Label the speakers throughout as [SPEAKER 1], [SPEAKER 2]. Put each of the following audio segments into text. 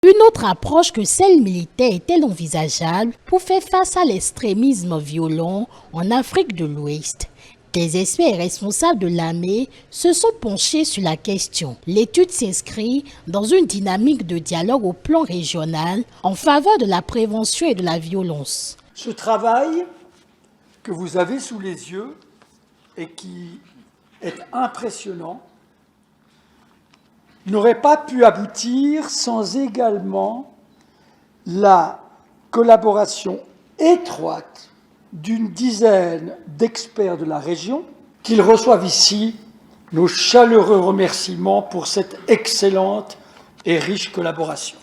[SPEAKER 1] Une autre approche que celle militaire est-elle envisageable pour faire face à l'extrémisme violent en Afrique de l'Ouest? Des experts responsables de l'armée se sont penchés sur la question. L'étude s'inscrit dans une dynamique de dialogue au plan régional en faveur de la prévention et de la violence.
[SPEAKER 2] Ce travail que vous avez sous les yeux et qui est impressionnant n'aurait pas pu aboutir sans également la collaboration étroite d'une dizaine d'experts de la région, qu'ils reçoivent ici nos chaleureux remerciements pour cette excellente et riche collaboration.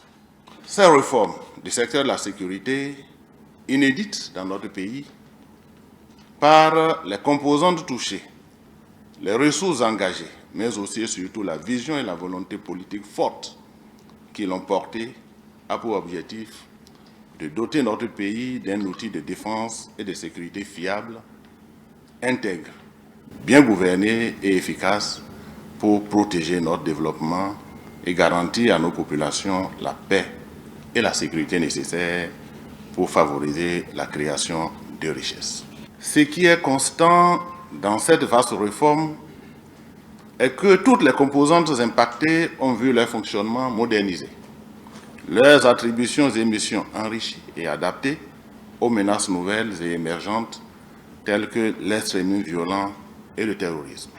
[SPEAKER 3] Ces réformes du secteur de la sécurité, inédites dans notre pays, par les composantes touchées, les ressources engagées, mais aussi et surtout la vision et la volonté politique forte qui l'ont porté, a pour objectif de doter notre pays d'un outil de défense et de sécurité fiable, intègre, bien gouverné et efficace pour protéger notre développement et garantir à nos populations la paix et la sécurité nécessaires pour favoriser la création de richesses. Ce qui est constant dans cette vaste réforme est que toutes les composantes impactées ont vu leur fonctionnement modernisé, leurs attributions et missions enrichies et adaptées aux menaces nouvelles et émergentes telles que l'extrémisme violent et le terrorisme.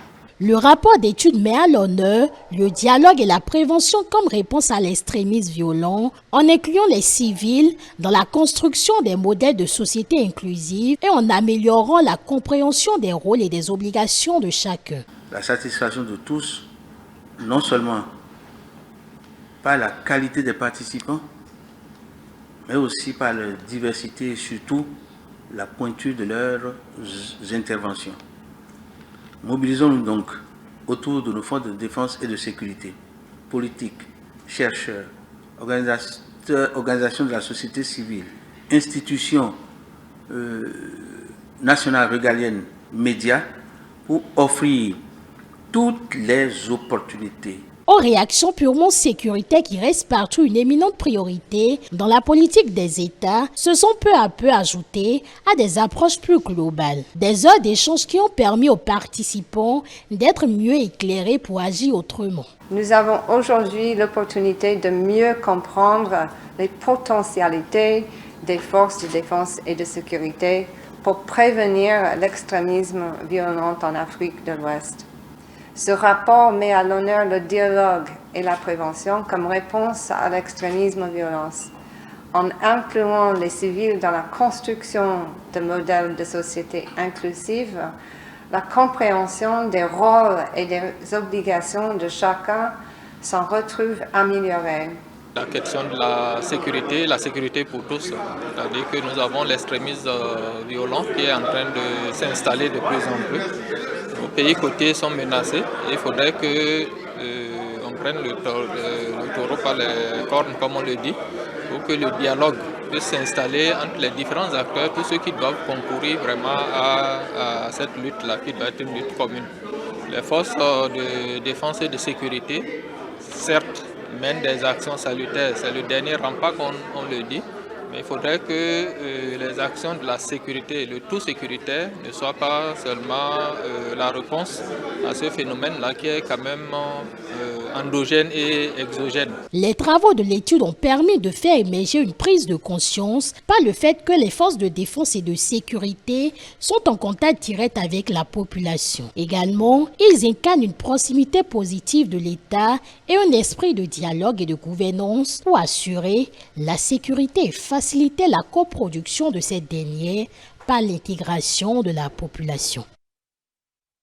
[SPEAKER 1] Le rapport d'étude met à l'honneur le dialogue et la prévention comme réponse à l'extrémisme violent en incluant les civils dans la construction des modèles de société inclusive et en améliorant la compréhension des rôles et des obligations de chacun.
[SPEAKER 4] La satisfaction de tous, non seulement par la qualité des participants, mais aussi par la diversité et surtout la pointure de leurs interventions. Mobilisons-nous donc autour de nos forces de défense et de sécurité, politiques, chercheurs, organisations de la société civile, institutions nationales régaliennes, médias, pour offrir toutes les opportunités.
[SPEAKER 1] Aux réactions purement sécuritaires qui restent partout une éminente priorité dans la politique des États, se sont peu à peu ajoutées à des approches plus globales. Des heures d'échange qui ont permis aux participants d'être mieux éclairés pour agir autrement.
[SPEAKER 5] Nous avons aujourd'hui l'opportunité de mieux comprendre les potentialités des forces de défense et de sécurité pour prévenir l'extrémisme violent en Afrique de l'Ouest. Ce rapport met à l'honneur le dialogue et la prévention comme réponse à l'extrémisme violent, en incluant les civils dans la construction de modèles de société inclusive. La compréhension des rôles et des obligations de chacun s'en retrouve améliorée.
[SPEAKER 6] La question de la sécurité pour tous, c'est-à-dire que nous avons l'extrémisme violent qui est en train de s'installer de plus en plus. Nos pays côtiers sont menacés et il faudrait qu'on prenne le taureau par les cornes, comme on le dit, pour que le dialogue puisse s'installer entre les différents acteurs, tous ceux qui doivent concourir vraiment à cette lutte-là, qui doit être une lutte commune. Les forces de défense et de sécurité, certes, mènent des actions salutaires, c'est le dernier rempart qu'on le dit, mais il faudrait que les actions de la sécurité, le tout sécuritaire, ne soient pas seulement la réponse à ce phénomène-là qui est quand même endogène et exogène.
[SPEAKER 1] Les travaux de l'étude ont permis de faire émerger une prise de conscience par le fait que les forces de défense et de sécurité sont en contact direct avec la population. Également, ils incarnent une proximité positive de l'État et un esprit de dialogue et de gouvernance pour assurer la sécurité et faciliter la coproduction de cette dernière par l'intégration de la population.